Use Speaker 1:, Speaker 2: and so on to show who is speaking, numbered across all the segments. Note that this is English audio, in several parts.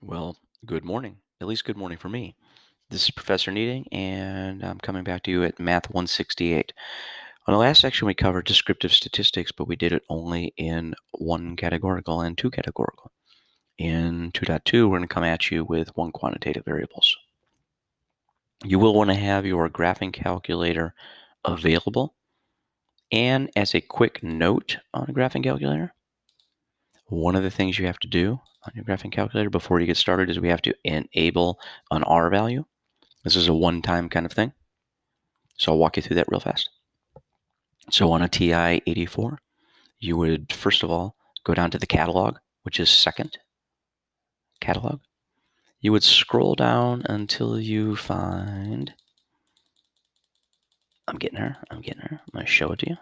Speaker 1: Well, good morning. At least good morning for me. This is Professor Needing, and I'm coming back to you at Math 168. On the last section, we covered descriptive statistics, but we did it only in one categorical and two categorical. In 2.2, we're going to come at you with one quantitative variables. You will want to have your graphing calculator available. And as a quick note on a graphing calculator, one of the things you have to do on your graphing calculator before you get started is we have to enable an R value. This is a one-time kind of thing. So I'll walk you through that real fast. So on a TI-84, you would, first of all, go down to the catalog, which is second catalog. You would scroll down until you find, I'm getting her. I'm going to show it to you.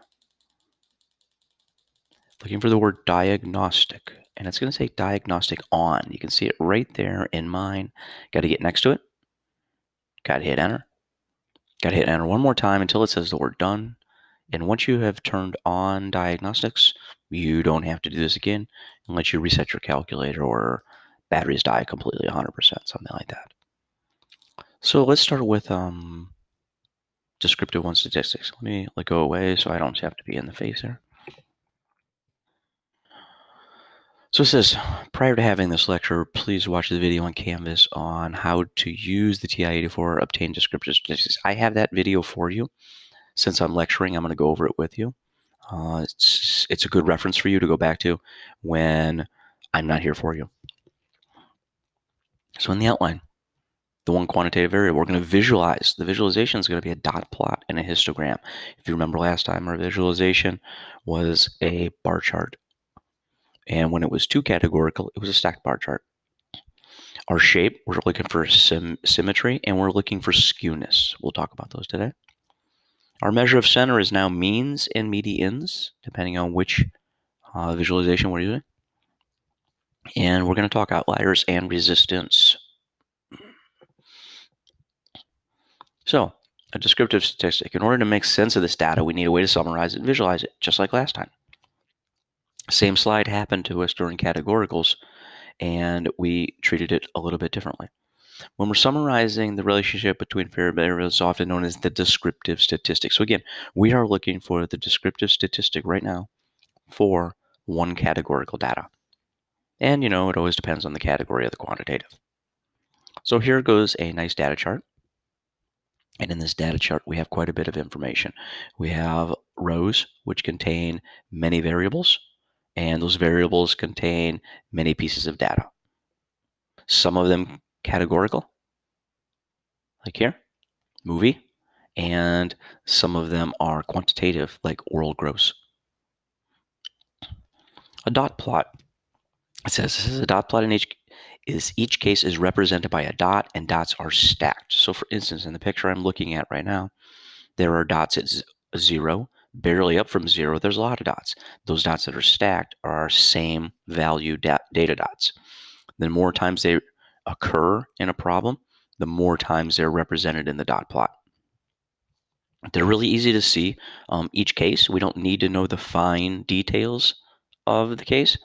Speaker 1: Looking for the word diagnostic, and it's going to say diagnostic on. You can see it right there in mine. Got to get next to it. Got to hit enter. Got to hit enter one more time until it says the word done. And once you have turned on diagnostics, you don't have to do this again unless you reset your calculator or batteries die completely 100%, something like that. So let's start with descriptive one statistics. Let me go away so I don't have to be in the face here. So it says, prior to having this lecture, please watch the video on Canvas on how to use the TI-84 obtain descriptive statistics. I have that video for you. Since I'm lecturing, I'm going to go over it with you. It's a good reference for you to go back to when I'm not here for you. So in the outline, the one quantitative variable, we're going to visualize. The visualization is going to be a dot plot and a histogram. If you remember last time, our visualization was a bar chart. And when it was two categorical, it was a stacked bar chart. Our shape, we're looking for symmetry, and we're looking for skewness. We'll talk about those today. Our measure of center is now means and medians, depending on which visualization we're using. And we're going to talk outliers and resistance. So, a descriptive statistic. In order to make sense of this data, we need a way to summarize it and visualize it, just like last time. Same slide happened to us during categoricals, and we treated it a little bit differently. When we're summarizing the relationship between variables, it's often known as the descriptive statistic. So again, we are looking for the descriptive statistic right now for one categorical data. And, it always depends on the category of the quantitative. So here goes a nice data chart. And in this data chart, we have quite a bit of information. We have rows which contain many variables, and those variables contain many pieces of data. Some of them categorical, like here, movie, and some of them are quantitative, like oral gross. A dot plot. It says this is a dot plot in each case is represented by a dot, and dots are stacked. So for instance, in the picture I'm looking at right now, there are dots at 0, barely up from 0. There's a lot of dots. Those dots that are stacked are our same value data dots. The more times they occur in a problem, the more times they're represented in the dot plot. They're really easy to see. Each case, we don't need to know the fine details of the case,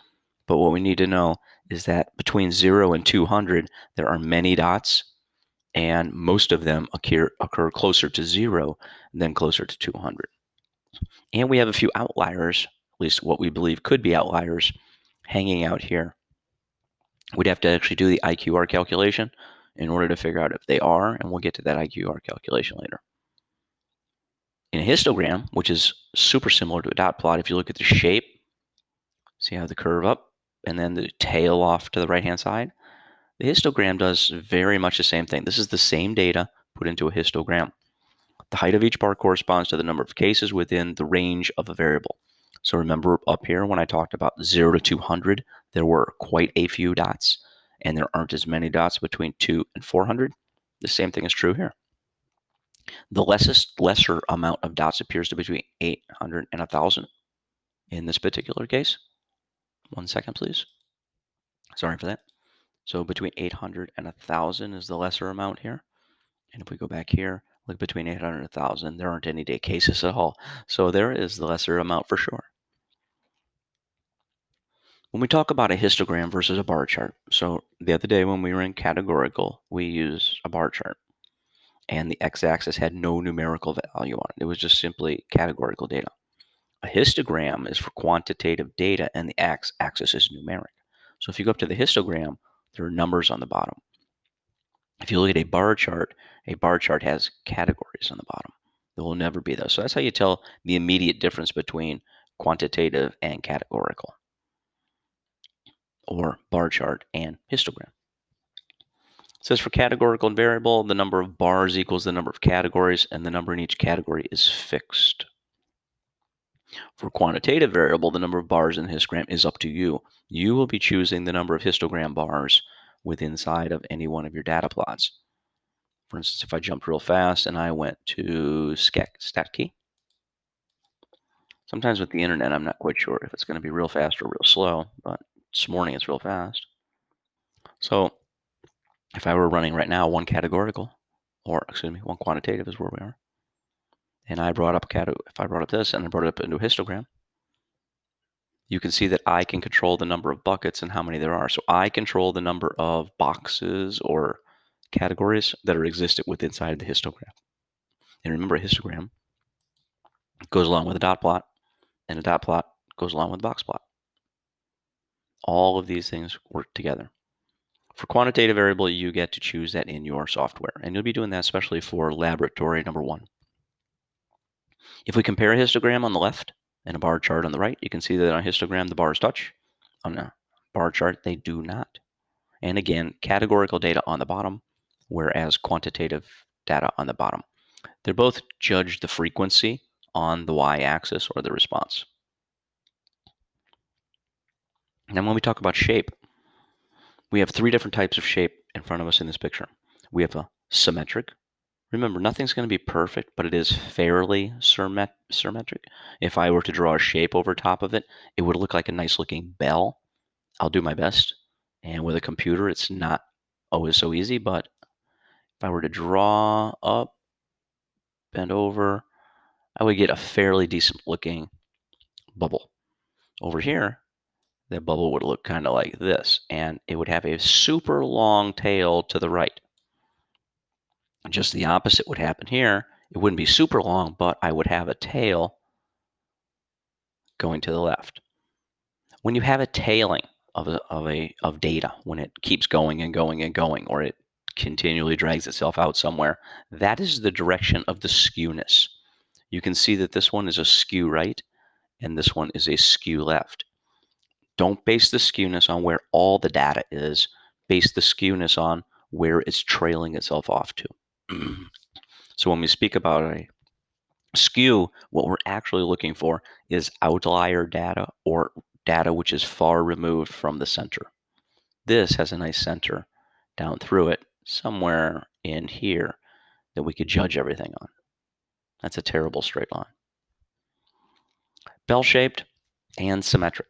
Speaker 1: but what we need to know is that between 0 and 200, there are many dots, and most of them occur closer to 0 than closer to 200. And we have a few outliers, at least what we believe could be outliers, hanging out here. We'd have to actually do the IQR calculation in order to figure out if they are, and we'll get to that IQR calculation later. In a histogram, which is super similar to a dot plot, if you look at the shape, see how the curve up and then the tail off to the right-hand side? The histogram does very much the same thing. This is the same data put into a histogram. The height of each bar corresponds to the number of cases within the range of a variable. So remember up here when I talked about 0 to 200, there were quite a few dots, and there aren't as many dots between 2 and 400. The same thing is true here. The lesser amount of dots appears to be between 800 and 1,000 in this particular case. 1 second, please. Sorry for that. So between 800 and 1,000 is the lesser amount here. And if we go back here, look between 800 and 1,000, there aren't any day cases at all. So there is the lesser amount for sure. When we talk about a histogram versus a bar chart, so the other day when we were in categorical, we used a bar chart, and the x-axis had no numerical value on it. It was just simply categorical data. A histogram is for quantitative data, and the x-axis is numeric. So if you go up to the histogram, there are numbers on the bottom. If you look at a bar chart has categories on the bottom. There will never be those. So that's how you tell the immediate difference between quantitative and categorical, or bar chart and histogram. It says for categorical and variable, the number of bars equals the number of categories, and the number in each category is fixed. For quantitative variable, the number of bars in the histogram is up to you. You will be choosing the number of histogram bars within inside of any one of your data plots. For instance, if I jumped real fast and I went to stat key, sometimes with the internet, I'm not quite sure if it's going to be real fast or real slow, but this morning it's real fast. So if I were running right now one categorical, or excuse me, one quantitative is where we are, and I brought up if I brought up this and I brought it up into a histogram, you can see that I can control the number of buckets and how many there are. So I control the number of boxes or categories that are existed within inside the histogram. And remember, a histogram goes along with a dot plot, and a dot plot goes along with a box plot. All of these things work together. For quantitative variable, you get to choose that in your software, and you'll be doing that especially for laboratory number 1. If we compare a histogram on the left and a bar chart on the right, you can see that on a histogram the bars touch. On a bar chart, they do not. And again, categorical data on the bottom, whereas quantitative data on the bottom. They both judge the frequency on the y-axis or the response. And when we talk about shape, we have 3 different types of shape in front of us in this picture. We have a symmetric. Remember, nothing's going to be perfect, but it is fairly symmetric. If I were to draw a shape over top of it, it would look like a nice looking bell. I'll do my best. And with a computer, it's not always so easy, but if I were to draw up, bend over, I would get a fairly decent looking bubble. Over here, that bubble would look kind of like this, and it would have a super long tail to the right. Just the opposite would happen here. It wouldn't be super long, but I would have a tail going to the left. When you have a tailing of data, when it keeps going and going and going, or it continually drags itself out somewhere, that is the direction of the skewness. You can see that this one is a skew right, and this one is a skew left. Don't base the skewness on where all the data is. Base the skewness on where it's trailing itself off to. So when we speak about a skew, what we're actually looking for is outlier data, or data which is far removed from the center. This has a nice center down through it, somewhere in here, that we could judge everything on. That's a terrible straight line. Bell-shaped and symmetric.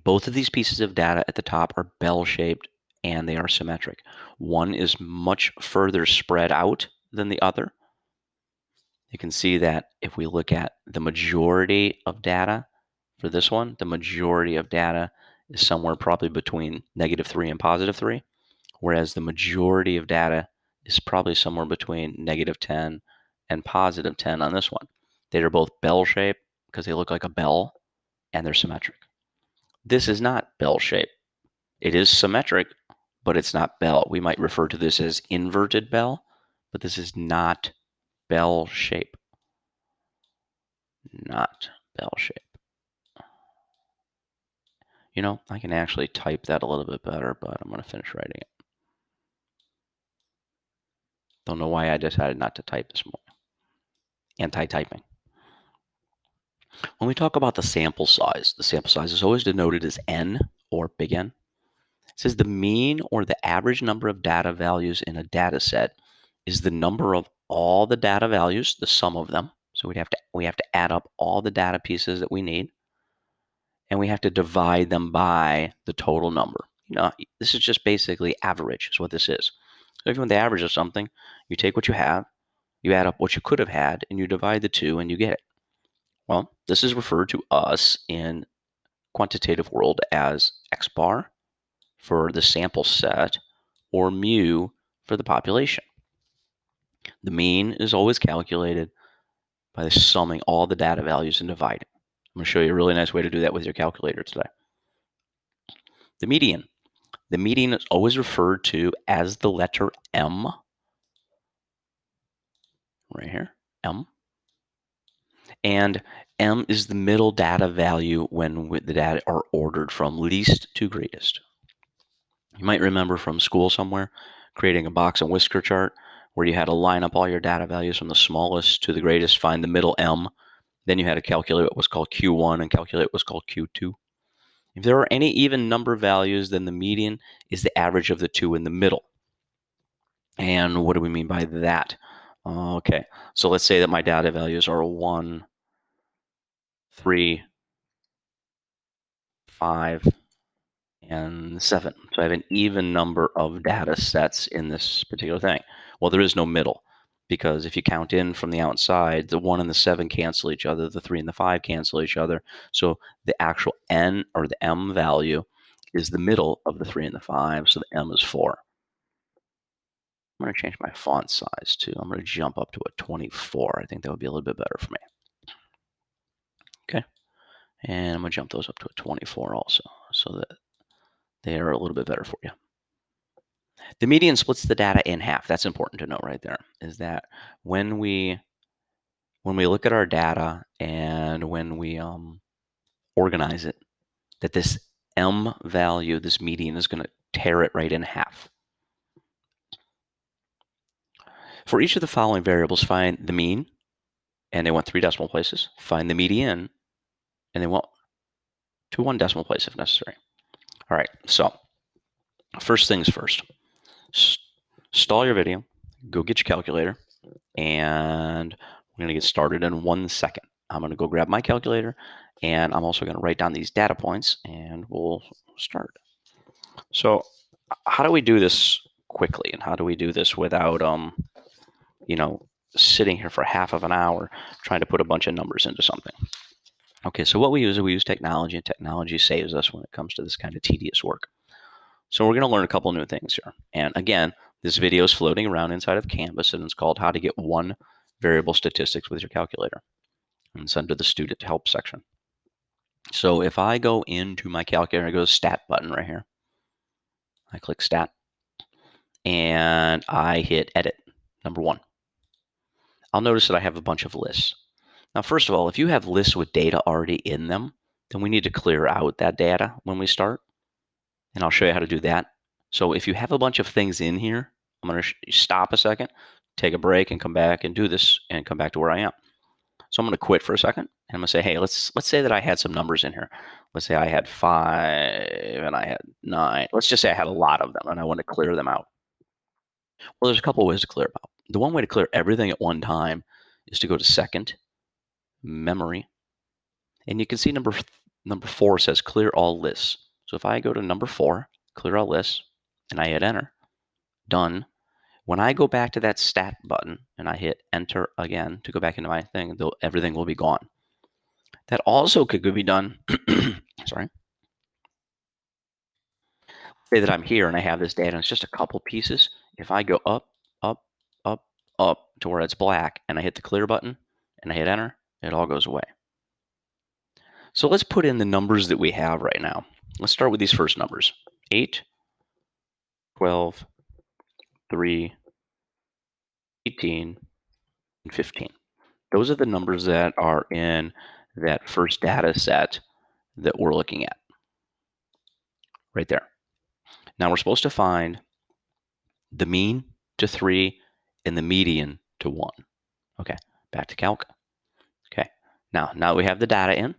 Speaker 1: Both of these pieces of data at the top are bell-shaped and they are symmetric. One is much further spread out than the other. You can see that if we look at the majority of data for this one, the majority of data is somewhere probably between -3 and +3, whereas the majority of data is probably somewhere between -10 and +10 on this one. They are both bell-shaped because they look like a bell, and they're symmetric. This is not bell-shaped. It is symmetric, but it's not bell. We might refer to this as inverted bell, but this is not bell shape. Not bell shape. You know, I can actually type that a little bit better, but I'm going to finish writing it. Don't know why I decided not to type this morning. Anti-typing. When we talk about the sample size is always denoted as N, or big N. It says the mean or the average number of data values in a data set is the number of all the data values, the sum of them. So we have to add up all the data pieces that we need, and we have to divide them by the total number. You know, this is just basically average is what this is. So if you want the average of something, you take what you have, you add up what you could have had, and you divide the two, and you get it. Well, this is referred to us in quantitative world as x bar for the sample set or mu for the population. The mean is always calculated by summing all the data values and dividing. I'm going to show you a really nice way to do that with your calculator today. The median. The median is always referred to as the letter M. Right here, M. And M is the middle data value when the data are ordered from least to greatest. You might remember from school somewhere creating a box and whisker chart where you had to line up all your data values from the smallest to the greatest, find the middle M. Then you had to calculate what was called Q1 and calculate what was called Q2. If there are any even number values, then the median is the average of the two in the middle. And what do we mean by that? Okay, so let's say that my data values are 1, 3, 5, and 7. So I have an even number of data sets in this particular thing. Well, there is no middle, because if you count in from the outside, the 1 and the 7 cancel each other, the 3 and the 5 cancel each other. So the actual N or the M value is the middle of the 3 and the 5, so the M is 4. I'm going to change my font size too. I'm going to jump up to a 24. I think that would be a little bit better for me. Okay. And I'm going to jump those up to a 24 also, so that they are a little bit better for you. The median splits the data in half. That's important to know right there, is that when we look at our data and when we organize it, that this M value, this median, is going to tear it right in half. For each of the following variables, find the mean, and they want 3 decimal places. Find the median, and they want to 1 decimal place if necessary. All right, so first things first. Stall your video, go get your calculator, and we're going to get started in 1 second. I'm going to go grab my calculator, and I'm also going to write down these data points, and we'll start. So how do we do this quickly, and how do we do this without, sitting here for half of an hour trying to put a bunch of numbers into something? Okay, so what we use is we use technology, and technology saves us when it comes to this kind of tedious work. So we're going to learn a couple new things here. And again, this video is floating around inside of Canvas, and it's called How to Get 1 Variable Statistics with Your Calculator. And it's under the Student Help section. So if I go into my calculator, I go to the Stat button right here. I click Stat, and I hit Edit, number 1. I'll notice that I have a bunch of lists. Now, first of all, if you have lists with data already in them, then we need to clear out that data when we start. And I'll show you how to do that. So if you have a bunch of things in here, I'm going to stop a second, take a break, and come back and do this and come back to where I am. So I'm going to quit for a second, and I'm going to say, hey, let's say that I had some numbers in here. Let's say I had 5 and I had 9. Let's just say I had a lot of them and I want to clear them out. Well, there's a couple of ways to clear them out. The one way to clear everything at one time is to go to Second, Memory, and you can see number 4 says Clear All Lists. So if I go to number 4, Clear All Lists, and I hit Enter, done. When I go back to that Stat button and I hit Enter again to go back into my thing, everything will be gone. That also could be done, sorry. Say that I'm here and I have this data and it's just a couple pieces. If I go up, up, up, up to where it's black and I hit the Clear button and I hit Enter, it all goes away. So let's put in the numbers that we have right now. Let's start with these first numbers. 8, 12, 3, 18, and 15. Those are the numbers that are in that first data set that we're looking at right there. Now we're supposed to find the mean to 3 and the median to 1. Okay, back to calc. Okay, now we have the data in.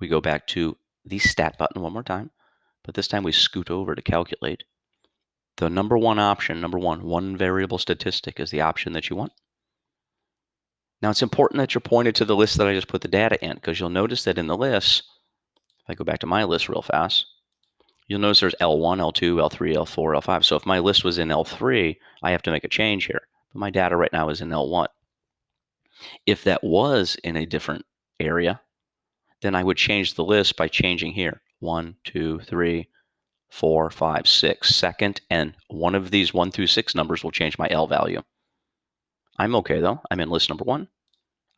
Speaker 1: We go back to the Stat button one more time, but this time we scoot over to calculate. The number 1 option, number 1 variable statistic is the option that you want. Now it's important that you're pointed to the list that I just put the data in, because you'll notice that in the list, if I go back to my list real fast, you'll notice there's L1, L2, L3, L4, L5. So if my list was in L3, I have to make a change here. But my data right now is in L1. If that was in a different area, then I would change the list by changing here. 1, 2, 3, 4, 5, 6. Second, and one of these 1 through 6 numbers will change my L value. I'm okay though. I'm in list number 1.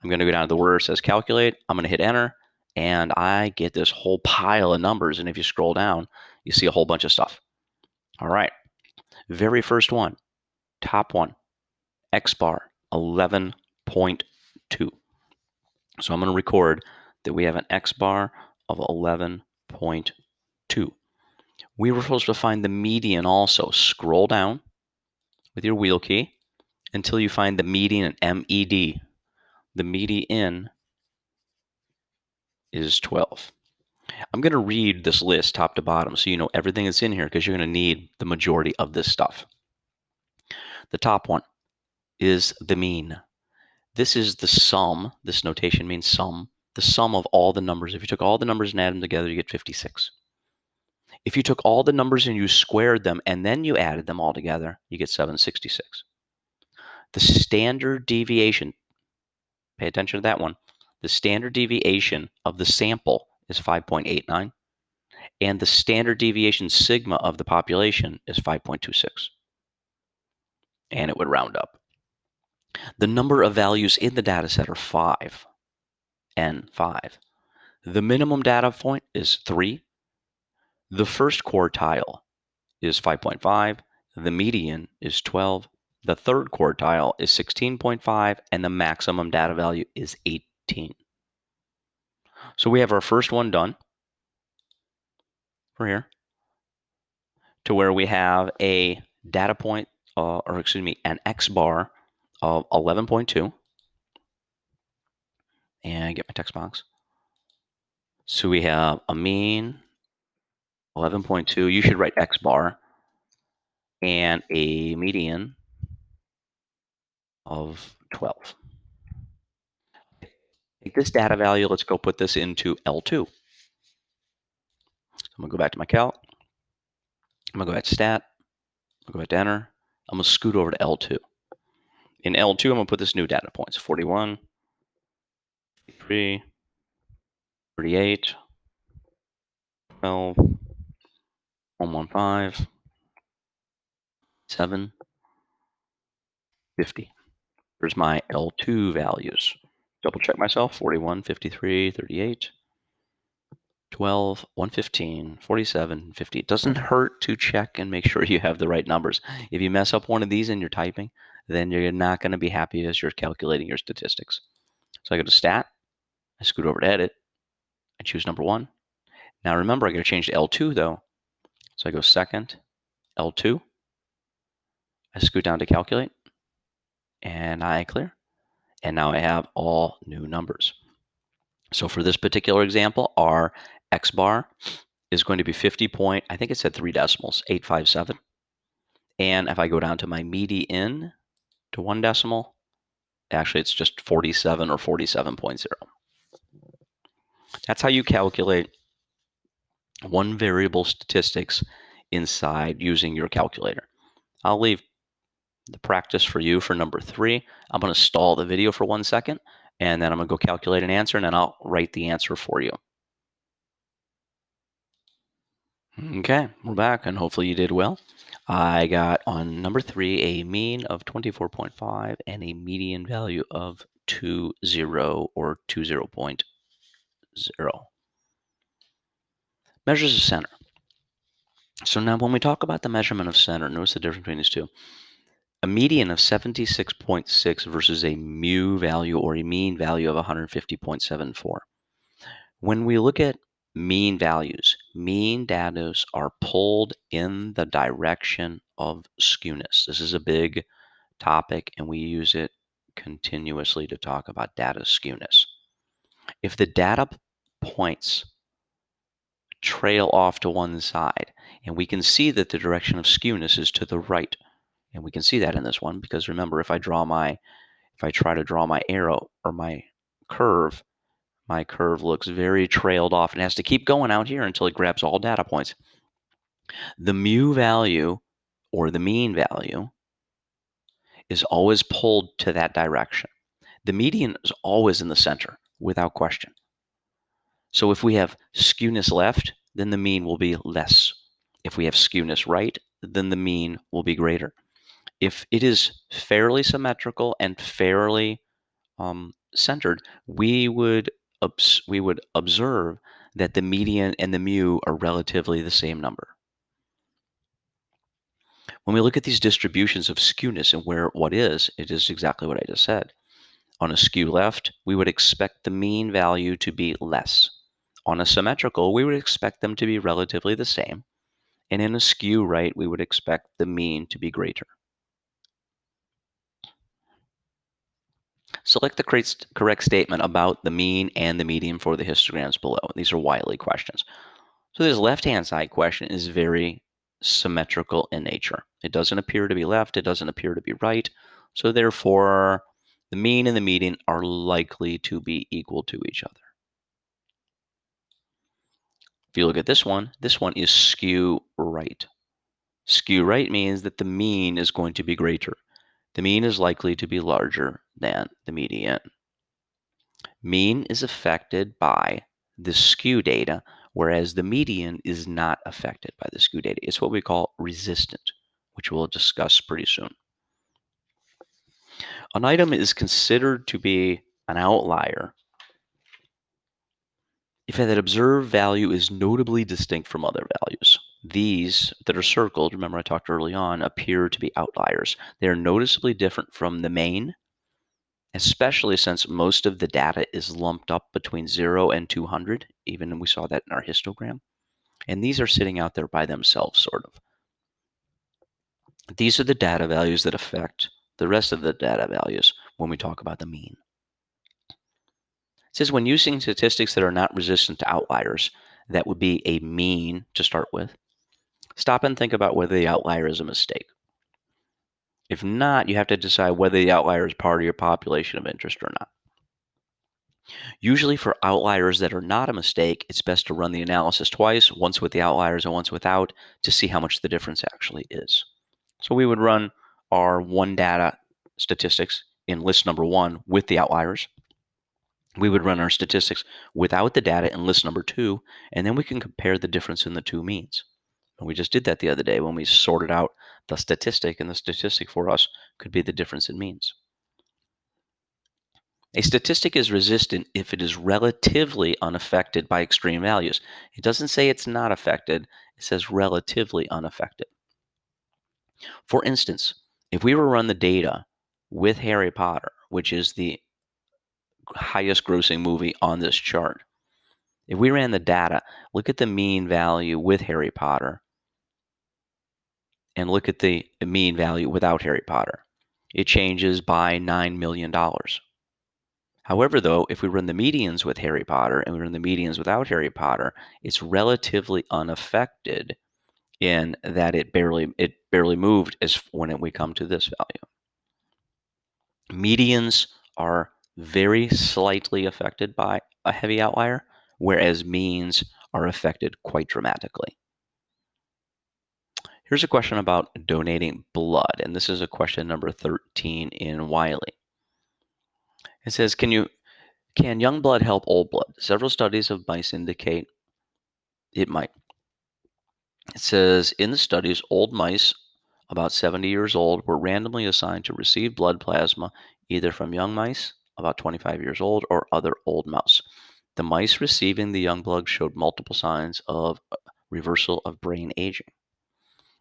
Speaker 1: I'm going to go down to the word that says calculate. I'm going to hit enter, and I get this whole pile of numbers. And if you scroll down, you see a whole bunch of stuff. All right. Very first one, top one, X bar 11.2. So I'm going to record that we have an X bar of 11.2. We were supposed to find the median also. Scroll down with your wheel key until you find the median, MED. The median is 12. I'm going to read this list top to bottom so you know everything that's in here because you're going to need the majority of this stuff. The top one is the mean. This is the sum. This notation means sum. The sum of all the numbers. If you took all the numbers and added them together, you get 56. If you took all the numbers and you squared them and then you added them all together, you get 766. The standard deviation, pay attention to that one. The standard deviation of the sample is 5.89, and the standard deviation sigma of the population is 5.26. And it would round up. The number of values in the data set are 5, N5. The minimum data point is 3. The first quartile is 5.5. The median is 12. The third quartile is 16.5, and the maximum data value is 18. So we have our first one done for here, to where we have a data point, an X bar of 11.2. And get my text box. So we have a mean 11.2. You should write X bar, and a median of 12. Take this data value, let's go put this into L2. I'm going to go back to my calc. I'm going to go back to stat. I'm going to go back to enter. I'm going to scoot over to L2. In L2, I'm going to put this new data points: 41, 53, 38, 12, 115, 7, 50. There's my L2 values. Double check myself: 41, 53, 38, 12, 115, 47, 50. It doesn't hurt to check and make sure you have the right numbers. If you mess up one of these in your typing, then you're not going to be happy as you're calculating your statistics. So I go to stat, I scoot over to edit, I choose number 1. Now remember, I got to change to L2 though. So I go second, L2, I scoot down to calculate, and I clear. And now I have all new numbers. So for this particular example, our X bar is going to be 50 point, I think it said 3 decimals, 857. And if I go down to my median to 1 decimal, actually it's just 47 or 47.0. That's how you calculate one variable statistics inside using your calculator. I'll leave the practice for you for number 3. I'm going to stall the video for 1 second, and then I'm going to go calculate an answer, and then I'll write the answer for you. Okay, we're back, and hopefully you did well. I got on number 3 a mean of 24.5 and a median value of 20 or 20.0. Measures of center. So now when we talk about the measurement of center, notice the difference between these two. A median of 76.6 versus a mu value or a mean value of 150.74. When we look at mean values, mean data are pulled in the direction of skewness. This is a big topic, and we use it continuously to talk about data skewness. If the data points trail off to one side, and we can see that the direction of skewness is to the right, and we can see that in this one because remember, if I try to draw my arrow or my curve looks very trailed off and has to keep going out here until it grabs all data points. The mu value or the mean value is always pulled to that direction. The median is always in the center without question. So if we have skewness left, then the mean will be less. If we have skewness right, then the mean will be greater. If it is fairly symmetrical and fairly centered, we would observe that the median and the mu are relatively the same number. When we look at these distributions of skewness and where what is, it is exactly what I just said. On a skew left, we would expect the mean value to be less. On a symmetrical, we would expect them to be relatively the same. And in a skew right, we would expect the mean to be greater. Select the correct statement about the mean and the median for the histograms below. These are Wiley questions. So this left-hand side question is very symmetrical in nature. It doesn't appear to be left. It doesn't appear to be right. So therefore, the mean and the median are likely to be equal to each other. If you look at this one is skew right. Skew right means that the mean is going to be greater. The mean is likely to be larger than the median. Mean is affected by the skew data, whereas the median is not affected by the skew data. It's what we call resistant, which we'll discuss pretty soon. An item is considered to be an outlier if that observed value is notably distinct from other values. These that are circled, remember I talked early on, appear to be outliers. They are noticeably different from the main, especially since most of the data is lumped up between 0 and 200, even we saw that in our histogram. And these are sitting out there by themselves, sort of. These are the data values that affect the rest of the data values when we talk about the mean. It says when using statistics that are not resistant to outliers, that would be a mean to start with, stop and think about whether the outlier is a mistake. If not, you have to decide whether the outlier is part of your population of interest or not. Usually for outliers that are not a mistake, it's best to run the analysis twice, once with the outliers and once without, to see how much the difference actually is. So we would run our one data statistics in list number 1 with the outliers. We would run our statistics without the data in list number 2, and then we can compare the difference in the two means. And we just did that the other day when we sorted out the statistic, and the statistic for us could be the difference in means. A statistic is resistant if it is relatively unaffected by extreme values. It doesn't say it's not affected, it says relatively unaffected. For instance, if we were to run the data with Harry Potter, which is the highest grossing movie on this chart, if we ran the data, look at the mean value with Harry Potter and look at the mean value without Harry Potter, it changes by $9 million. However, though, if we run the medians with Harry Potter and we run the medians without Harry Potter, it's relatively unaffected in that it barely moved as when we come to this value. Medians are very slightly affected by a heavy outlier, whereas means are affected quite dramatically. Here's a question about donating blood, and this is a question number 13 in Wiley. It says, can young blood help old blood? Several studies of mice indicate it might. It says, in the studies, old mice about 70 years old were randomly assigned to receive blood plasma either from young mice about 25 years old or other old mouse. The mice receiving the young blood showed multiple signs of reversal of brain aging.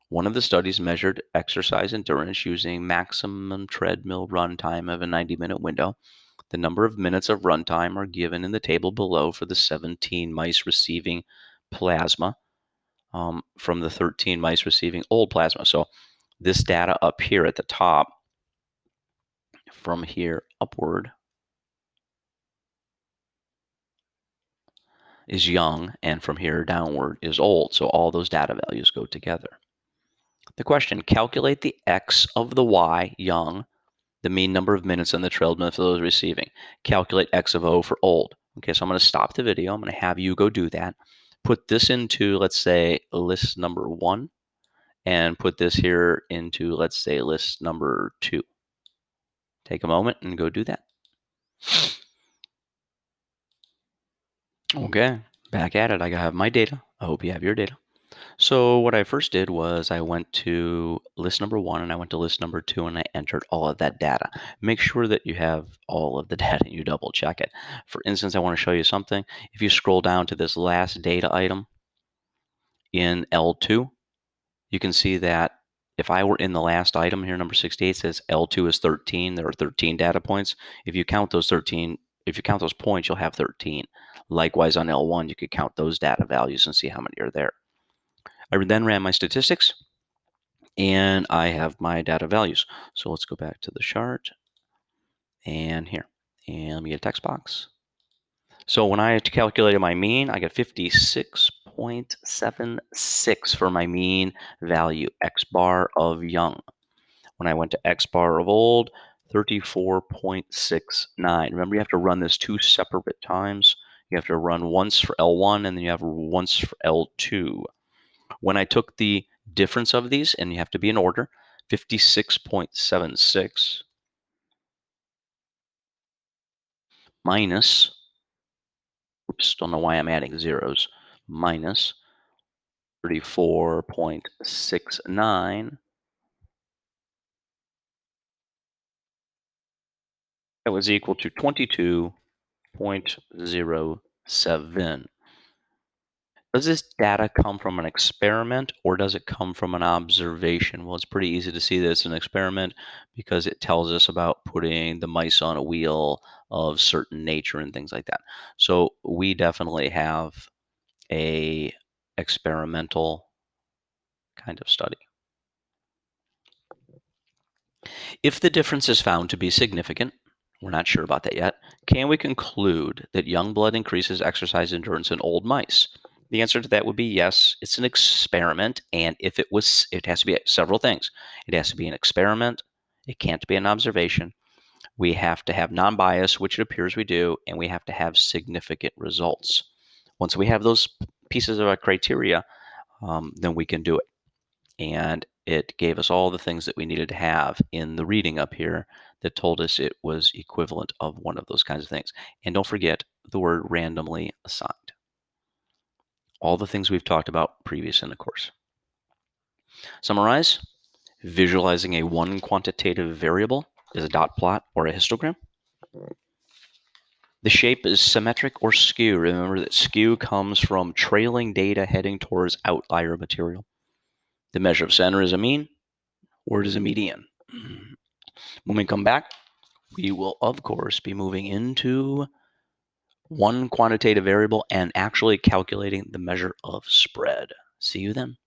Speaker 1: One of the studies measured exercise endurance using maximum treadmill run time of a 90-minute window. The number of minutes of run time are given in the table below for the 17 mice receiving plasma from the 13 mice receiving old plasma. So this data up here at the top, from here upward, is young, and from here downward is old. So all those data values go together. The question, calculate the x of the y, young, the mean number of minutes on the treadmill for those receiving. Calculate x of O for old. Okay, so I'm going to stop the video. I'm going to have you go do that. Put this into, let's say, list number 1, and put this here into, let's say, list number 2. Take a moment and go do that. Okay, back at it. I have my data. I hope you have your data. So what I first did was I went to list number 1 and I went to list number 2 and I entered all of that data. Make sure that you have all of the data and you double check it. For instance, I want to show you something. If you scroll down to this last data item in L2, you can see that if I were in the last item here, number 68 says L2 is 13. There are 13 data points. If you count those points, you'll have 13. Likewise on L1, you could count those data values and see how many are there. I then ran my statistics and I have my data values. So let's go back to the chart and here. And let me get a text box. So when I calculated my mean, I got 56.76 for my mean value, X bar of young. When I went to X bar of old, 34.69. Remember, you have to run this 2 separate times. You have to run once for L1 and then you have once for L2. When I took the difference of these, and you have to be in order, 56.76 minus, oops, don't know why I'm adding zeros, minus 34.69, that was equal to 22.07. Does this data come from an experiment or does it come from an observation? Well, it's pretty easy to see that it's an experiment because it tells us about putting the mice on a wheel of certain nature and things like that. So we definitely have a experimental kind of study. If the difference is found to be significant, we're not sure about that yet, can we conclude that young blood increases exercise endurance in old mice? The answer to that would be yes. It's an experiment, and if it was, it has to be several things. It has to be an experiment. It can't be an observation. We have to have non-bias, which it appears we do, and we have to have significant results. Once we have those pieces of our criteria, then we can do it. And it gave us all the things that we needed to have in the reading up here that told us it was equivalent of one of those kinds of things. And don't forget the word randomly assigned. All the things we've talked about previous in the course. Summarize. Visualizing a one quantitative variable is a dot plot or a histogram. The shape is symmetric or skew. Remember that skew comes from trailing data heading towards outlier material. The measure of center is a mean. Word is a median. When we come back, we will, of course, be moving into one quantitative variable and actually calculating the measure of spread. See you then.